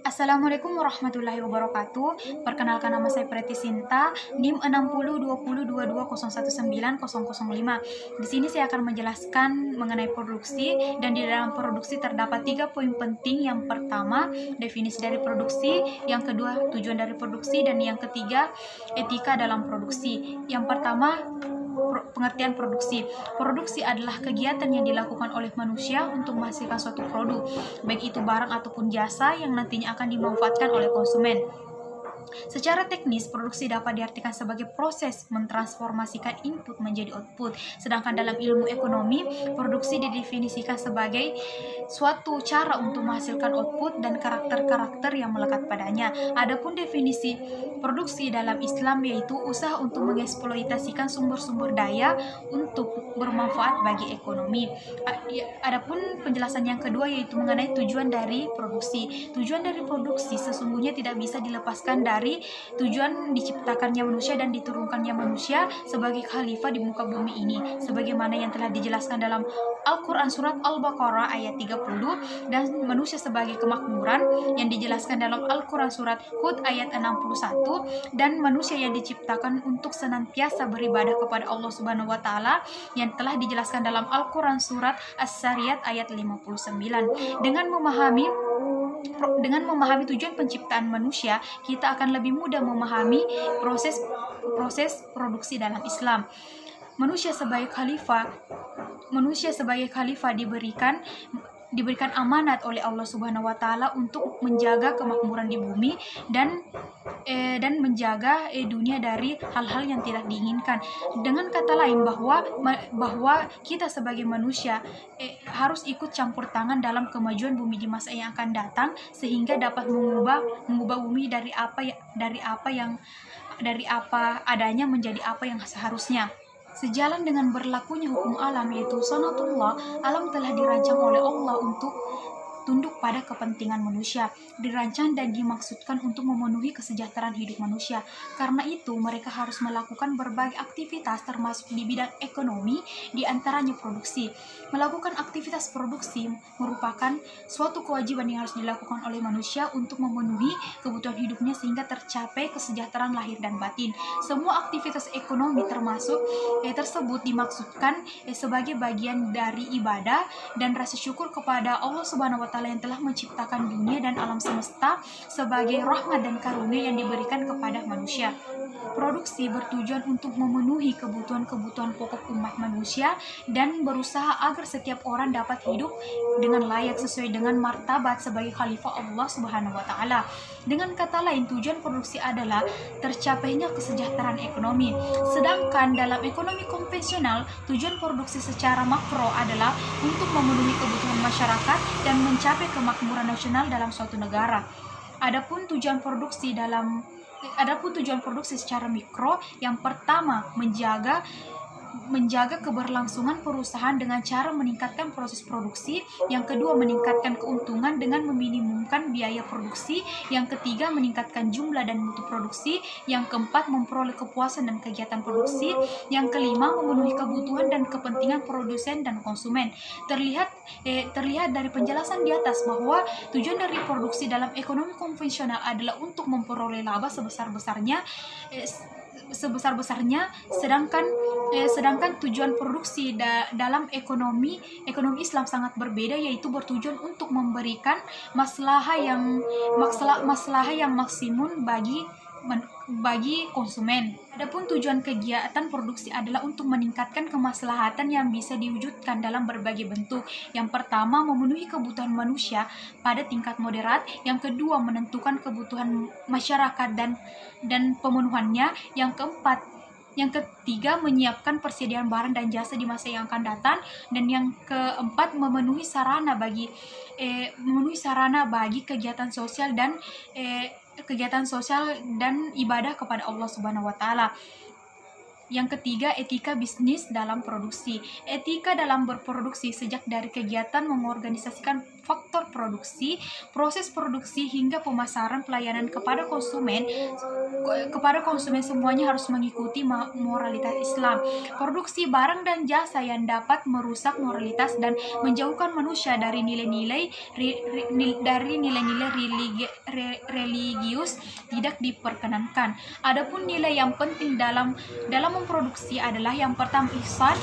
Assalamualaikum warahmatullahi wabarakatuh. Perkenalkan, nama saya Preti Sinta, NIM 602022019005. Di sini saya akan menjelaskan mengenai produksi, dan di dalam produksi terdapat 3 poin penting. Yang pertama, definisi dari produksi, yang kedua, tujuan dari produksi, dan yang ketiga, etika dalam produksi. Yang pertama, pengertian produksi. Produksi adalah kegiatan yang dilakukan oleh manusia untuk menghasilkan suatu produk, baik itu barang ataupun jasa yang nantinya akan dimanfaatkan oleh konsumen. Secara teknis, produksi dapat diartikan sebagai proses mentransformasikan input menjadi output. Sedangkan dalam ilmu ekonomi, produksi didefinisikan sebagai suatu cara untuk menghasilkan output dan karakter-karakter yang melekat padanya. Adapun definisi produksi dalam Islam yaitu usaha untuk mengeksploitasikan sumber-sumber daya untuk bermanfaat bagi ekonomi. Adapun penjelasan yang kedua yaitu mengenai tujuan dari produksi. Tujuan dari produksi sesungguhnya tidak bisa dilepaskan dari tujuan diciptakannya manusia dan diturunkannya manusia sebagai khalifah di muka bumi ini, sebagaimana yang telah dijelaskan dalam Al-Quran surat Al-Baqarah ayat 30, dan manusia sebagai kemakmuran yang dijelaskan dalam Al-Quran surat Hud ayat 61, dan manusia yang diciptakan untuk senantiasa beribadah kepada Allah Subhanahu wa taala yang telah dijelaskan dalam Al-Quran surat As-Sariyat ayat 59. Dengan memahami tujuan penciptaan manusia, kita akan lebih mudah memahami proses produksi dalam Islam. Manusia sebagai khalifah diberikan amanat oleh Allah Subhanahu wa taala untuk menjaga kemakmuran di bumi dan menjaga dunia dari hal-hal yang tidak diinginkan. Dengan kata lain, bahwa kita sebagai manusia harus ikut campur tangan dalam kemajuan bumi di masa yang akan datang, sehingga dapat mengubah bumi dari apa adanya menjadi apa yang seharusnya. Sejalan dengan berlakunya hukum alam yaitu sunatullah, alam telah dirancang oleh Allah untuk tunduk pada kepentingan manusia, dirancang dan dimaksudkan untuk memenuhi kesejahteraan hidup manusia. Karena itu, mereka harus melakukan berbagai aktivitas termasuk di bidang ekonomi, diantaranya produksi. Melakukan aktivitas produksi merupakan suatu kewajiban yang harus dilakukan oleh manusia untuk memenuhi kebutuhan hidupnya sehingga tercapai kesejahteraan lahir dan batin. Semua aktivitas ekonomi tersebut dimaksudkan sebagai bagian dari ibadah dan rasa syukur kepada Allah Subhanahu wa taala yang telah menciptakan dunia dan alam semesta sebagai rahmat dan karunia yang diberikan kepada manusia. Produksi bertujuan untuk memenuhi kebutuhan-kebutuhan pokok umat manusia dan berusaha agar setiap orang dapat hidup dengan layak sesuai dengan martabat sebagai khalifah Allah Subhanahu wa taala. Dengan kata lain, tujuan produksi adalah tercapainya kesejahteraan ekonomi. Sedangkan dalam ekonomi konvensional, tujuan produksi secara makro adalah untuk memenuhi kebutuhan masyarakat dan mencapai kemakmuran nasional dalam suatu negara. Adapun tujuan produksi secara mikro, yang pertama menjaga keberlangsungan perusahaan dengan cara meningkatkan proses produksi, yang kedua meningkatkan keuntungan dengan meminimumkan biaya produksi, yang ketiga meningkatkan jumlah dan mutu produksi, yang keempat memperoleh kepuasan dan kegiatan produksi, yang kelima memenuhi kebutuhan dan kepentingan produsen dan konsumen. Terlihat dari penjelasan di atas bahwa tujuan dari produksi dalam ekonomi konvensional adalah untuk memperoleh laba sebesar-besarnya, sedangkan tujuan produksi dalam ekonomi Islam sangat berbeda, yaitu bertujuan untuk memberikan maslahah yang maksimum bagi konsumen. Adapun tujuan kegiatan produksi adalah untuk meningkatkan kemaslahatan yang bisa diwujudkan dalam berbagai bentuk. Yang pertama, memenuhi kebutuhan manusia pada tingkat moderat. Yang kedua, menentukan kebutuhan masyarakat dan pemenuhannya. Yang ketiga, menyiapkan persediaan barang dan jasa di masa yang akan datang. Dan yang keempat, memenuhi sarana bagi kegiatan sosial dan ibadah kepada Allah Subhanahu wa taala. Yang ketiga, etika bisnis dalam produksi. Etika dalam berproduksi sejak dari kegiatan mengorganisasikan faktor produksi, proses produksi hingga pemasaran, pelayanan kepada konsumen semuanya harus mengikuti moralitas Islam. Produksi barang dan jasa yang dapat merusak moralitas dan menjauhkan manusia dari nilai-nilai religius tidak diperkenankan. Adapun nilai yang penting dalam memproduksi adalah yang pertama ihsan,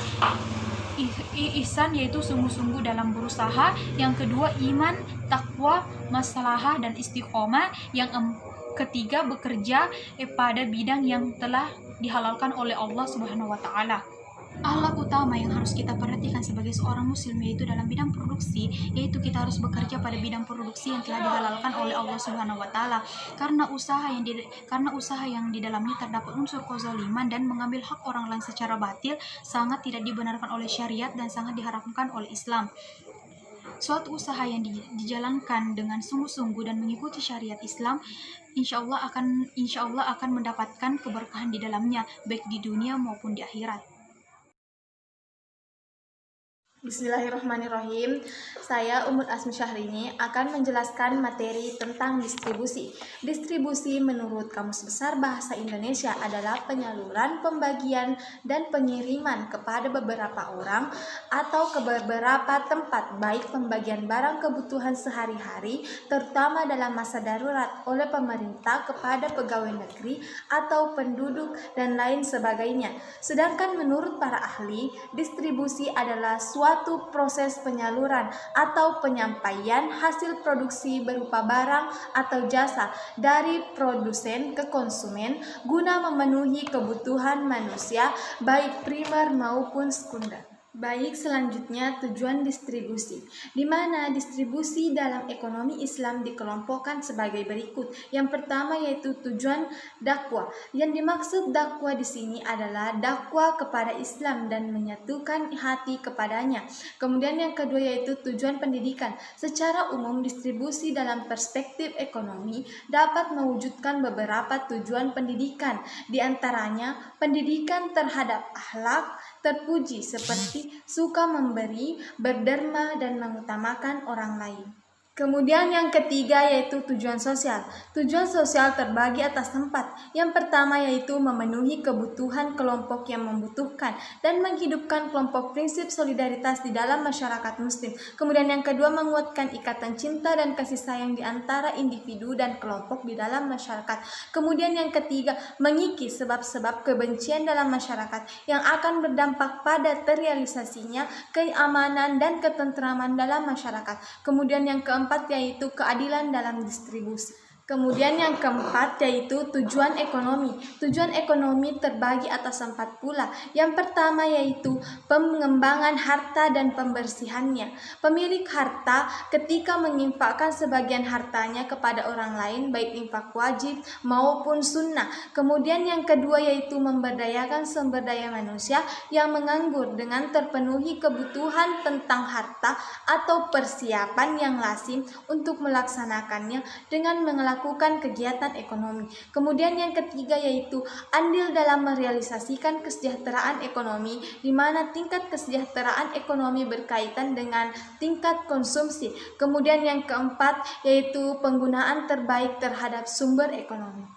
yaitu sungguh-sungguh dalam berusaha. Yang kedua iman, takwa, maslahah dan istiqomah. Yang ketiga bekerja pada bidang yang telah dihalalkan oleh Allah Subhanahu wa taala. Ahlak utama yang harus kita perhatikan sebagai seorang muslim yaitu dalam bidang produksi, yaitu kita harus bekerja pada bidang produksi yang telah dihalalkan oleh Allah Subhanahu wa taala, karena usaha yang di dalamnya terdapat unsur kezaliman dan mengambil hak orang lain secara batil sangat tidak dibenarkan oleh syariat dan sangat diharamkan oleh Islam. Suatu usaha yang dijalankan dengan sungguh-sungguh dan mengikuti syariat Islam, insya Allah akan mendapatkan keberkahan di dalamnya, baik di dunia maupun di akhirat. Bismillahirrahmanirrahim. Saya Umut Asmi Syahrini akan menjelaskan materi tentang distribusi. Distribusi menurut Kamus Besar Bahasa Indonesia adalah penyaluran, pembagian, dan pengiriman kepada beberapa orang atau ke beberapa tempat, baik pembagian barang kebutuhan sehari-hari, terutama dalam masa darurat oleh pemerintah kepada pegawai negeri atau penduduk dan lain sebagainya. Sedangkan menurut para ahli, distribusi adalah suatu proses penyaluran atau penyampaian hasil produksi berupa barang atau jasa dari produsen ke konsumen guna memenuhi kebutuhan manusia baik primer maupun sekunder. Baik, selanjutnya tujuan distribusi, di mana distribusi dalam ekonomi Islam dikelompokkan sebagai berikut. Yang pertama yaitu tujuan dakwah. Yang dimaksud dakwah di sini adalah dakwah kepada Islam dan menyatukan hati kepadanya. Kemudian yang kedua yaitu tujuan pendidikan. Secara umum distribusi dalam perspektif ekonomi dapat mewujudkan beberapa tujuan pendidikan. Di antaranya pendidikan terhadap akhlak terpuji seperti suka memberi, berderma, dan mengutamakan orang lain. Kemudian yang ketiga yaitu tujuan sosial. Tujuan sosial terbagi atas 4. Yang pertama yaitu memenuhi kebutuhan kelompok yang membutuhkan dan menghidupkan kelompok prinsip solidaritas di dalam masyarakat muslim. Kemudian yang kedua menguatkan ikatan cinta dan kasih sayang di antara individu dan kelompok di dalam masyarakat. Kemudian yang ketiga mengikis sebab-sebab kebencian dalam masyarakat yang akan berdampak pada terrealisasinya keamanan dan ketentraman dalam masyarakat. Kemudian yang keempat yaitu keadilan dalam distribusi. Kemudian yang keempat yaitu tujuan ekonomi. Tujuan ekonomi terbagi atas 4 pula. Yang pertama yaitu pengembangan harta dan pembersihannya. Pemilik harta ketika menginfakkan sebagian hartanya kepada orang lain baik infak wajib maupun sunnah. Kemudian yang kedua yaitu memberdayakan sumber daya manusia yang menganggur dengan terpenuhi kebutuhan tentang harta atau persiapan yang lazim untuk melaksanakannya dengan melakukan kegiatan ekonomi. Kemudian yang ketiga yaitu andil dalam merealisasikan kesejahteraan ekonomi, di mana tingkat kesejahteraan ekonomi berkaitan dengan tingkat konsumsi. Kemudian yang keempat yaitu penggunaan terbaik terhadap sumber ekonomi.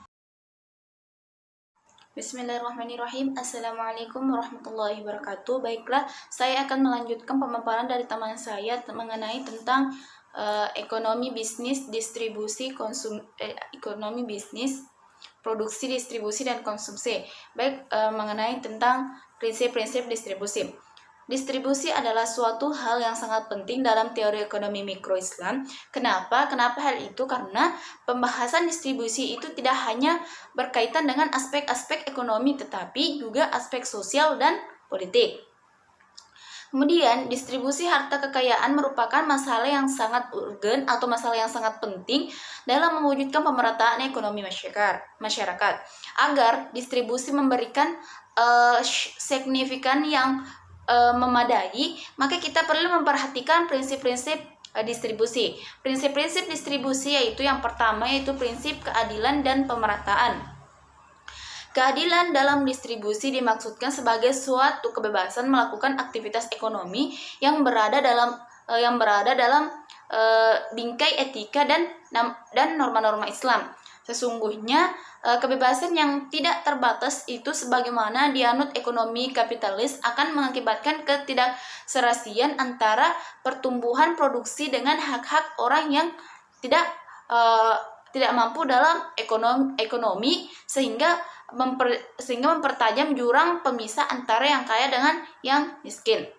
Bismillahirrahmanirrahim. Assalamualaikum warahmatullahi wabarakatuh. Baiklah, saya akan melanjutkan pemaparan dari teman saya mengenai tentang ekonomi bisnis, distribusi, ekonomi bisnis, produksi, distribusi, dan konsumsi. Baik, mengenai tentang prinsip-prinsip distribusi. Distribusi adalah suatu hal yang sangat penting dalam teori ekonomi mikro Islam. Kenapa? Kenapa hal itu? Karena pembahasan distribusi itu tidak hanya berkaitan dengan aspek-aspek ekonomi, tetapi juga aspek sosial dan politik. Kemudian, distribusi harta kekayaan merupakan masalah yang sangat urgen atau masalah yang sangat penting dalam mewujudkan pemerataan ekonomi masyarakat. Agar distribusi memberikan signifikan yang memadai, maka kita perlu memperhatikan prinsip-prinsip distribusi. Prinsip-prinsip distribusi yaitu yang pertama yaitu prinsip keadilan dan pemerataan. Keadilan dalam distribusi dimaksudkan sebagai suatu kebebasan melakukan aktivitas ekonomi yang berada dalam bingkai etika dan norma-norma Islam. Sesungguhnya kebebasan yang tidak terbatas itu sebagaimana dianut ekonomi kapitalis akan mengakibatkan ketidakserasian antara pertumbuhan produksi dengan hak-hak orang yang tidak mampu dalam ekonomi sehingga mempertajam jurang pemisah antara yang kaya dengan yang miskin,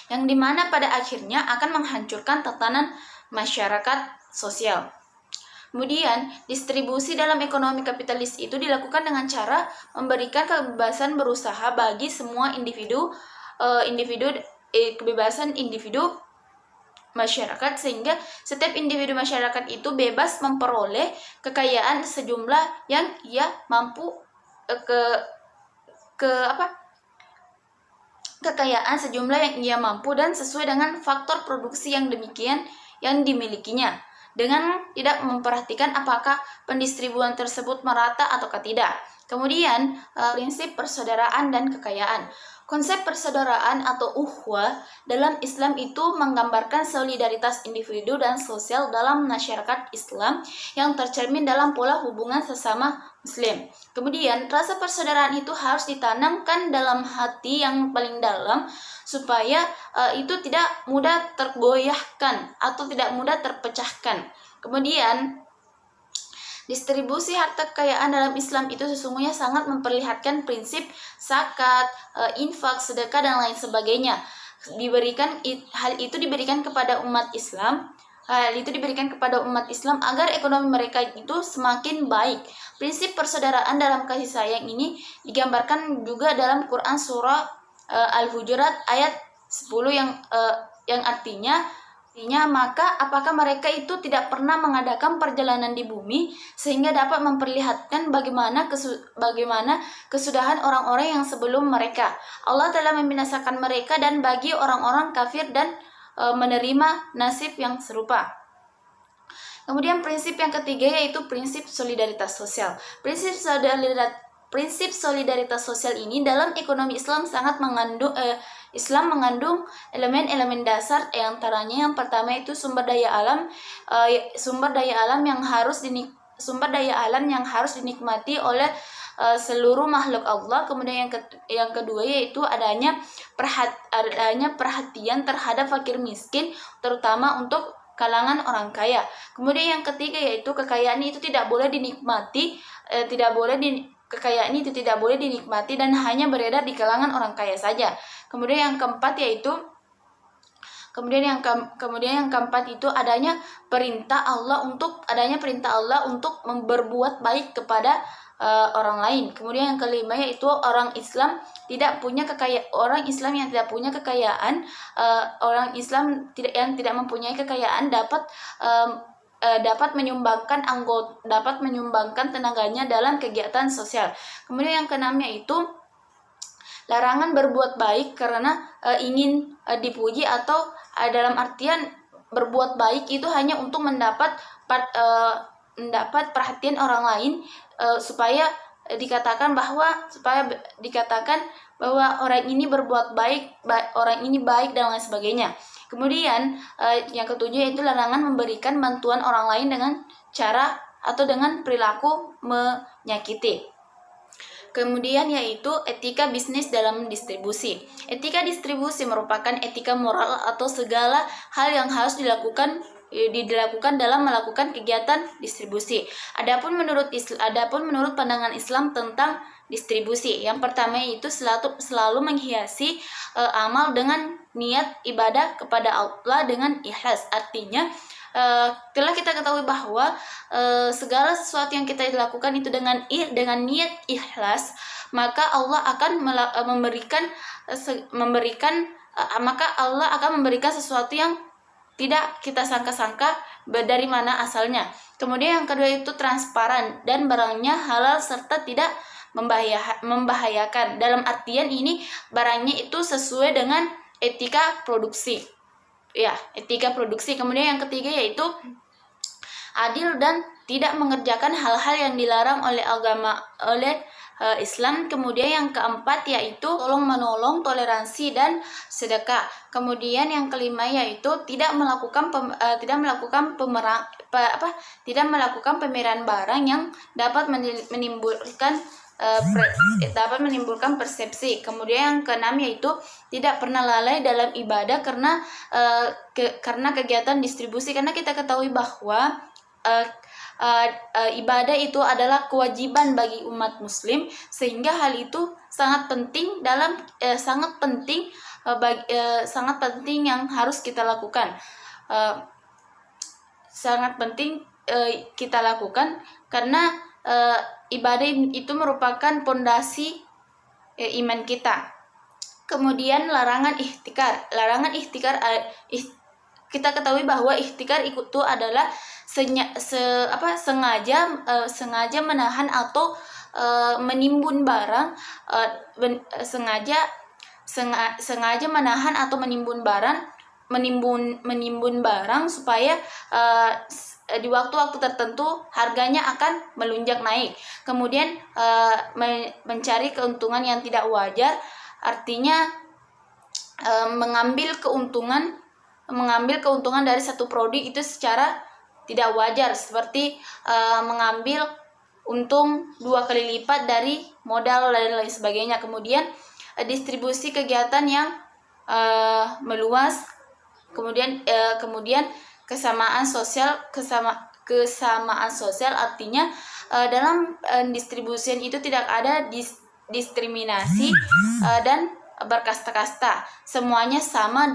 yang dimana pada akhirnya akan menghancurkan tatanan masyarakat sosial. Kemudian, distribusi dalam ekonomi kapitalis itu dilakukan dengan cara memberikan kebebasan berusaha bagi semua kebebasan individu masyarakat, sehingga setiap individu masyarakat itu bebas memperoleh kekayaan sejumlah yang ia mampu kekayaan sejumlah yang ia mampu dan sesuai dengan faktor produksi yang demikian yang dimilikinya, dengan tidak memperhatikan apakah pendistribuan tersebut merata ataukah tidak. Kemudian, prinsip persaudaraan dan kekayaan. Konsep persaudaraan atau uhwah dalam Islam itu menggambarkan solidaritas individu dan sosial dalam masyarakat Islam yang tercermin dalam pola hubungan sesama Muslim. Kemudian, rasa persaudaraan itu harus ditanamkan dalam hati yang paling dalam supaya itu tidak mudah tergoyahkan atau tidak mudah terpecahkan. Kemudian, distribusi harta kekayaan dalam Islam itu sesungguhnya sangat memperlihatkan prinsip zakat, infak, sedekah, dan lain sebagainya. Hal itu diberikan kepada umat Islam. Agar ekonomi mereka itu semakin baik. Prinsip persaudaraan dalam kasih sayang ini digambarkan juga dalam Quran surah Al-Hujurat ayat 10 yang artinya maka apakah mereka itu tidak pernah mengadakan perjalanan di bumi sehingga dapat memperlihatkan bagaimana kesudahan orang-orang yang sebelum mereka. Allah telah membinasakan mereka dan bagi orang-orang kafir dan menerima nasib yang serupa. Kemudian prinsip yang ketiga yaitu prinsip solidaritas sosial. Prinsip solidaritas sosial ini dalam ekonomi Islam mengandung elemen-elemen dasar, yang antaranya yang pertama itu sumber daya alam yang harus dinikmati oleh seluruh makhluk Allah. Kemudian yang kedua yaitu adanya perhatian terhadap fakir miskin, terutama untuk kalangan orang kaya. Kemudian yang ketiga yaitu kekayaan itu tidak boleh dinikmati dan hanya beredar di kalangan orang kaya saja. Kemudian yang keempat itu adanya perintah Allah untuk berbuat baik kepada orang lain. Kemudian yang kelima yaitu orang Islam yang tidak punya kekayaan, yang tidak mempunyai kekayaan dapat menyumbangkan tenaganya dalam kegiatan sosial. Kemudian yang keenam yaitu larangan berbuat baik karena ingin dipuji, atau dalam artian berbuat baik itu hanya untuk mendapat perhatian orang lain, supaya dikatakan bahwa orang ini berbuat baik, orang ini baik, dan lain sebagainya. Kemudian yang ketujuh yaitu larangan memberikan bantuan orang lain dengan cara atau dengan perilaku menyakiti. Kemudian yaitu etika bisnis dalam distribusi. Etika distribusi merupakan etika moral atau segala hal yang harus dilakukan dalam melakukan kegiatan distribusi. Adapun menurut pandangan Islam tentang distribusi, yang pertama itu selalu menghiasi amal dengan niat ibadah kepada Allah dengan ikhlas. Artinya telah kita ketahui bahwa segala sesuatu yang kita lakukan itu dengan niat ikhlas, maka Allah akan memberikan sesuatu yang tidak kita sangka-sangka dari mana asalnya. Kemudian yang kedua itu transparan dan barangnya halal serta tidak membahayakan. Dalam artian ini barangnya itu sesuai dengan etika produksi. Etika produksi. Kemudian yang ketiga yaitu adil dan tidak mengerjakan hal-hal yang dilarang oleh Islam. Kemudian yang keempat yaitu tolong menolong, toleransi dan sedekah. Kemudian yang kelima yaitu tidak melakukan pemerahan barang yang dapat menimbulkan persepsi. Kemudian yang keenam yaitu tidak pernah lalai dalam ibadah karena kegiatan distribusi, karena kita ketahui bahwa ibadah itu adalah kewajiban bagi umat muslim, sehingga hal itu sangat penting yang harus kita lakukan. Karena ibadah itu merupakan pondasi iman kita. Kemudian larangan ihtikar. Kita ketahui bahwa ihtikar itu adalah sengaja menahan atau menimbun barang, sengaja menahan atau menimbun barang supaya di waktu-waktu tertentu harganya akan melonjak naik. Kemudian mencari keuntungan yang tidak wajar, artinya mengambil keuntungan dari satu produk itu secara tidak wajar, seperti mengambil untung 2 kali lipat dari modal dan lain sebagainya. Kemudian distribusi kegiatan yang meluas, kemudian kesamaan sosial artinya dalam distribusian itu tidak ada diskriminasi dan berkasta-kasta, semuanya sama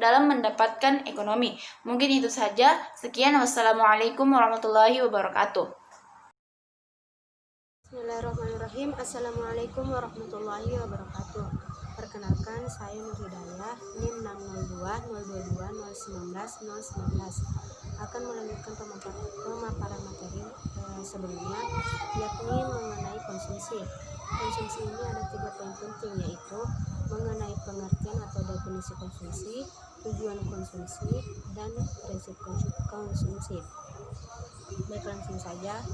dalam mendapatkan ekonomi. Mungkin itu saja. Sekian, wassalamualaikum warahmatullahi wabarakatuh. Bismillahirrahmanirrahim. Assalamualaikum warahmatullahi wabarakatuh. Perkenalkan, saya Nur Hidayah, NIM 602-022-019-019. Akan melanjutkan pemaparan materi sebelumnya, yakni mengenai konsumsi. Konsumsi ini ada 3 poin penting, yaitu mengenai pengertian atau definisi konsumsi, tujuan konsumsi, dan prinsip konsumsi. Baik, langsung saja.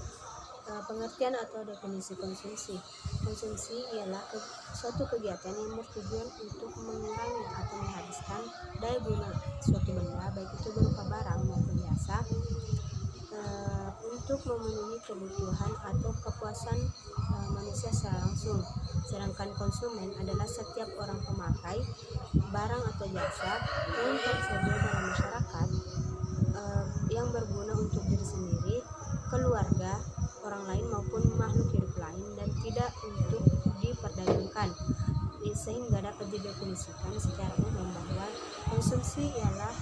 Pengertian atau definisi konsumsi. Konsumsi ialah suatu kegiatan yang bertujuan untuk mengurangi atau menghabiskan daya guna suatu benda, baik itu berupa barang maupun jasa, untuk memenuhi kebutuhan atau kepuasan manusia secara langsung. Sedangkan konsumen adalah setiap orang pemakai barang atau jasa yang tersedia dalam masyarakat, yang berguna untuk diri sendiri, keluarga, orang lain maupun makhluk hidup lain, dan tidak untuk diperdagangkan. Sehingga dapat didefinisikan secara umum bahwa konsumsi ialah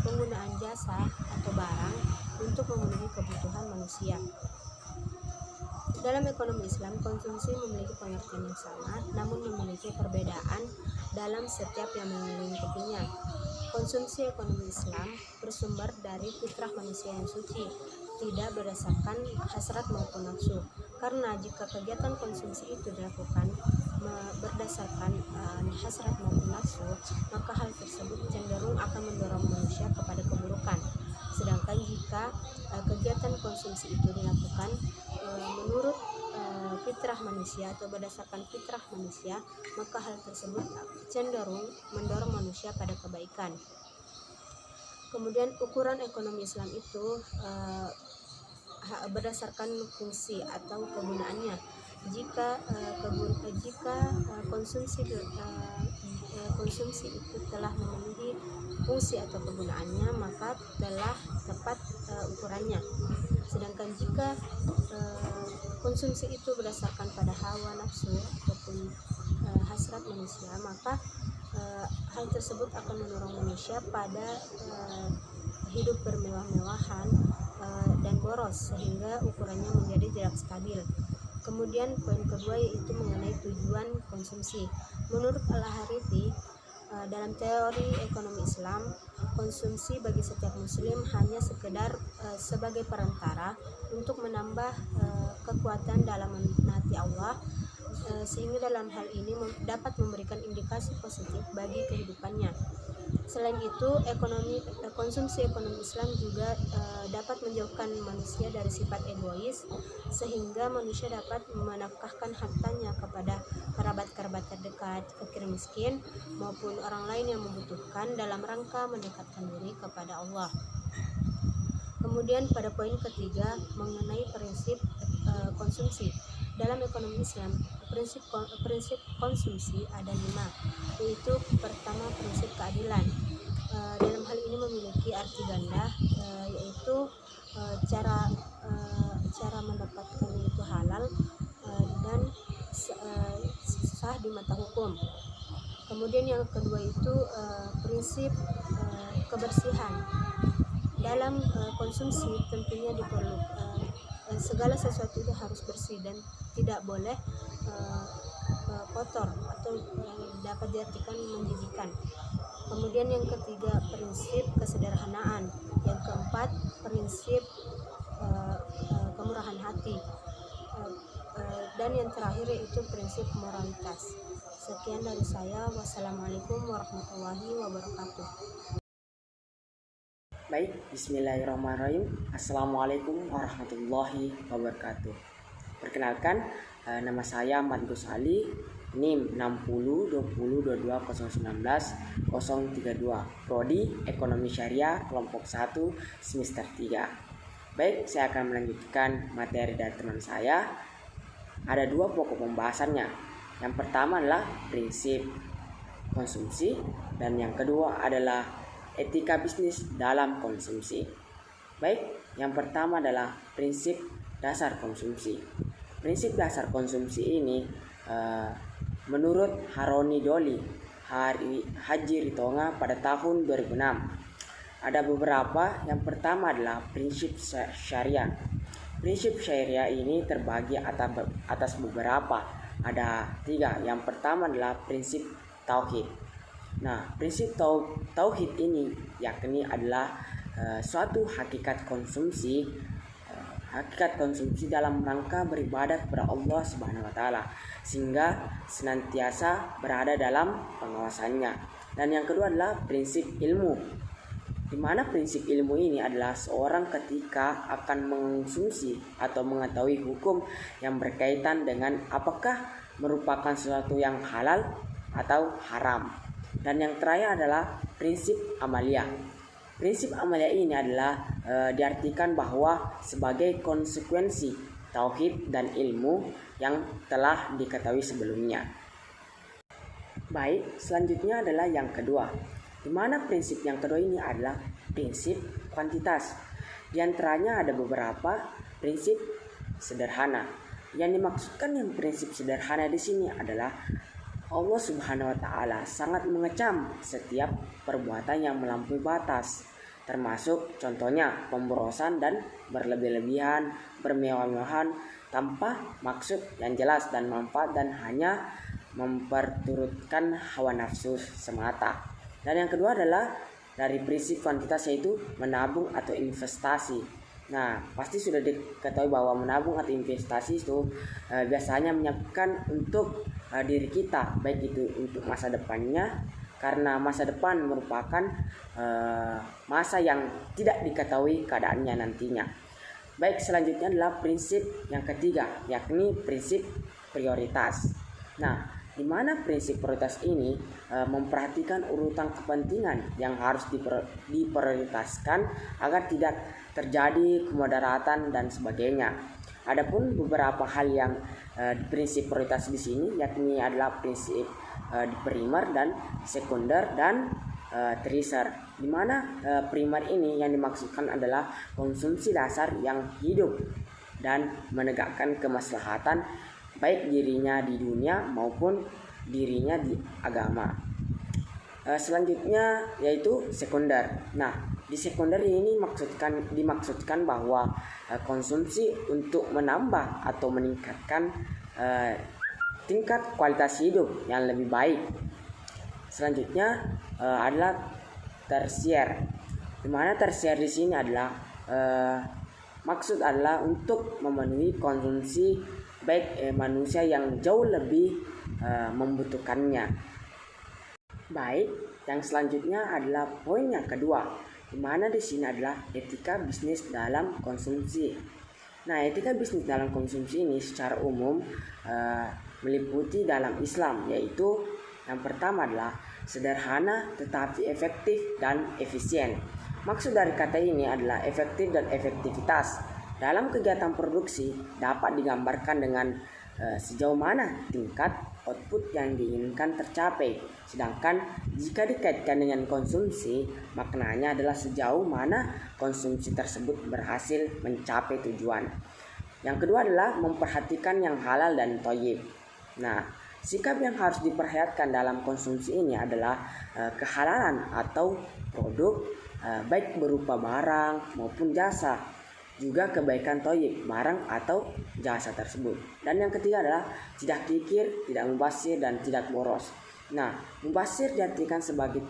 penggunaan jasa atau barang untuk memenuhi kebutuhan manusia. Dalam ekonomi Islam, konsumsi memiliki pengertian yang sama, namun memiliki perbedaan dalam setiap yang melingkupinya. Konsumsi ekonomi Islam bersumber dari fitrah manusia yang suci, tidak berdasarkan hasrat maupun nafsu. Karena jika kegiatan konsumsi itu dilakukan berdasarkan hasrat maupun nafsu, maka hal tersebut cenderung akan mendorong manusia kepada keburukan. Sedangkan jika kegiatan konsumsi itu dilakukan menurut fitrah manusia atau berdasarkan fitrah manusia, maka hal tersebut cenderung mendorong manusia pada kebaikan. Kemudian ukuran ekonomi Islam itu berdasarkan fungsi atau kegunaannya. Jika konsumsi itu telah memenuhi fungsi atau kegunaannya, maka telah tepat ukurannya. Sedangkan jika konsumsi itu berdasarkan pada hawa nafsu ataupun hasrat manusia, maka hal tersebut akan mendorong manusia pada hidup bermewah-mewahan dan boros, sehingga ukurannya menjadi tidak stabil. Kemudian poin kedua yaitu mengenai tujuan konsumsi. Menurut Al-Harithi, dalam teori ekonomi Islam, konsumsi bagi setiap muslim hanya sekedar sebagai perantara untuk menambah kekuatan dalam menaati Allah, sehingga dalam hal ini dapat memberikan indikasi positif bagi kehidupannya. Selain itu, konsumsi ekonomi Islam juga dapat menjauhkan manusia dari sifat egois, sehingga manusia dapat menafkahkan hartanya kepada kerabat-kerabat terdekat, fakir miskin, maupun orang lain yang membutuhkan dalam rangka mendekatkan diri kepada Allah. Kemudian pada poin ketiga mengenai prinsip konsumsi. Dalam ekonomi Islam, prinsip konsumsi ada 5, yaitu pertama prinsip keadilan. Dalam hal ini memiliki arti ganda, yaitu cara mendapatkan itu halal dan sah di mata hukum. Kemudian yang kedua itu prinsip kebersihan. Dalam konsumsi tentunya diperlukan segala sesuatu itu harus bersih dan tidak boleh kotor atau dapat diartikan menjijikan. Kemudian yang ketiga prinsip kesederhanaan. Yang keempat prinsip kemurahan hati. Dan yang terakhir yaitu prinsip moralitas. Sekian dari saya. Wassalamualaikum warahmatullahi wabarakatuh. Baik, bismillahirrahmanirrahim. Assalamualaikum warahmatullahi wabarakatuh. Perkenalkan, nama saya Ahmad Gus Ali, NIM 6020220019 032, Prodi Ekonomi Syariah kelompok 1 semester 3. Baik, saya akan melanjutkan materi dari teman saya. Ada 2 pokok pembahasannya. Yang pertama adalah prinsip konsumsi dan yang kedua adalah etika bisnis dalam konsumsi. Baik, yang pertama adalah prinsip dasar konsumsi. Prinsip dasar konsumsi ini menurut Haroni Doli Haji Ritonga pada tahun 2006. Ada beberapa. Yang pertama adalah prinsip syariah. Prinsip syariah ini terbagi atas beberapa. Ada 3. Yang pertama adalah prinsip tauhid. Nah, prinsip tauhid ini yakni adalah suatu hakikat konsumsi dalam rangka beribadah kepada Allah Subhanahu wa taala sehingga senantiasa berada dalam pengawasannya. Dan yang kedua adalah prinsip ilmu. Di mana prinsip ilmu ini adalah seorang ketika akan mengonsumsi atau mengetahui hukum yang berkaitan dengan apakah merupakan sesuatu yang halal atau haram. Dan yang terakhir adalah prinsip amalia. Prinsip amalia ini adalah diartikan bahwa sebagai konsekuensi tauhid dan ilmu yang telah diketahui sebelumnya. Baik, selanjutnya adalah yang kedua. Di mana prinsip yang kedua ini adalah prinsip kuantitas. Di antaranya ada beberapa prinsip sederhana. Yang dimaksudkan yang prinsip sederhana di sini adalah Allah Subhanahu wa taala sangat mengecam setiap perbuatan yang melampaui batas, termasuk contohnya pemborosan dan berlebih-lebihan, bermewah-mewahan tanpa maksud yang jelas dan manfaat dan hanya memperturutkan hawa nafsu semata. Dan yang kedua adalah dari prinsip kuantitas, yaitu menabung atau investasi. Nah, pasti sudah diketahui bahwa menabung atau investasi itu biasanya menyiapkan untuk diri kita, baik itu untuk masa depannya, karena masa depan merupakan masa yang tidak diketahui keadaannya nantinya. Baik, selanjutnya adalah prinsip yang ketiga, yakni prinsip prioritas. Nah, di mana prinsip prioritas ini memperhatikan urutan kepentingan yang harus diprioritaskan agar tidak terjadi kemudaratan dan sebagainya. Adapun beberapa hal yang prinsip prioritas di sini yakni adalah prinsip primer dan sekunder dan tersier. Di mana primer ini yang dimaksudkan adalah konsumsi dasar yang hidup dan menegakkan kemaslahatan baik dirinya di dunia maupun dirinya di agama. Selanjutnya yaitu sekunder. Nah, di sekunder ini dimaksudkan bahwa konsumsi untuk menambah atau meningkatkan tingkat kualitas hidup yang lebih baik. Selanjutnya adalah tersier. Di mana tersier di sini adalah maksud adalah untuk memenuhi konsumsi baik manusia yang jauh lebih membutuhkannya. Baik, Yang selanjutnya adalah poin yang kedua, di mana di sini adalah etika bisnis dalam konsumsi. Nah, etika bisnis dalam konsumsi ini secara umum meliputi dalam Islam, yaitu yang pertama adalah sederhana tetapi efektif dan efisien. Maksud dari kata ini adalah efektif dan efektivitas. Dalam kegiatan produksi dapat digambarkan dengan sejauh mana tingkat output yang diinginkan tercapai. Sedangkan jika dikaitkan dengan konsumsi, maknanya adalah sejauh mana konsumsi tersebut berhasil mencapai tujuan. Yang kedua adalah memperhatikan yang halal dan thayyib. Nah, sikap yang harus diperhatikan dalam konsumsi ini adalah kehalalan atau produk baik berupa barang maupun jasa, juga kebaikan thayyib barang atau jasa tersebut. Dan yang ketiga adalah tidak kikir, tidak mubazir, dan tidak boros. Nah, mubazir diartikan sebagai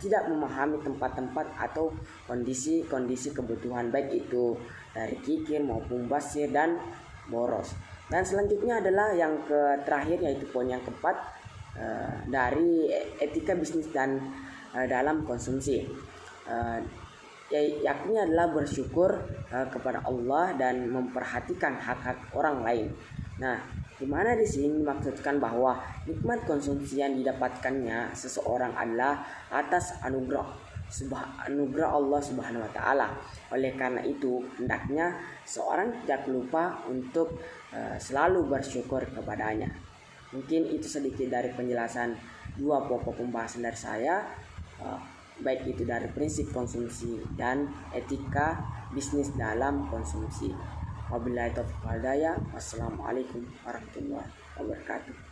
tidak memahami tempat-tempat atau kondisi-kondisi kebutuhan, baik itu dari kikir maupun mubazir dan boros. Dan selanjutnya adalah yang terakhir, yaitu poin yang keempat dari etika bisnis dan dalam konsumsi, yakni adalah bersyukur kepada Allah dan memperhatikan hak-hak orang lain. Nah, di mana di sini dimaksudkan bahwa nikmat konsumsi yang didapatkannya seseorang adalah atas anugerah Allah Subhanahu wa taala. Oleh karena itu, hendaknya seorang tidak lupa untuk selalu bersyukur kepadanya. Mungkin itu sedikit dari penjelasan dua pokok pembahasan dari saya, baik itu dari prinsip konsumsi dan etika bisnis dalam konsumsi. Wabillahi taufiq wal hidayah. Wassalamualaikum warahmatullahi wabarakatuh.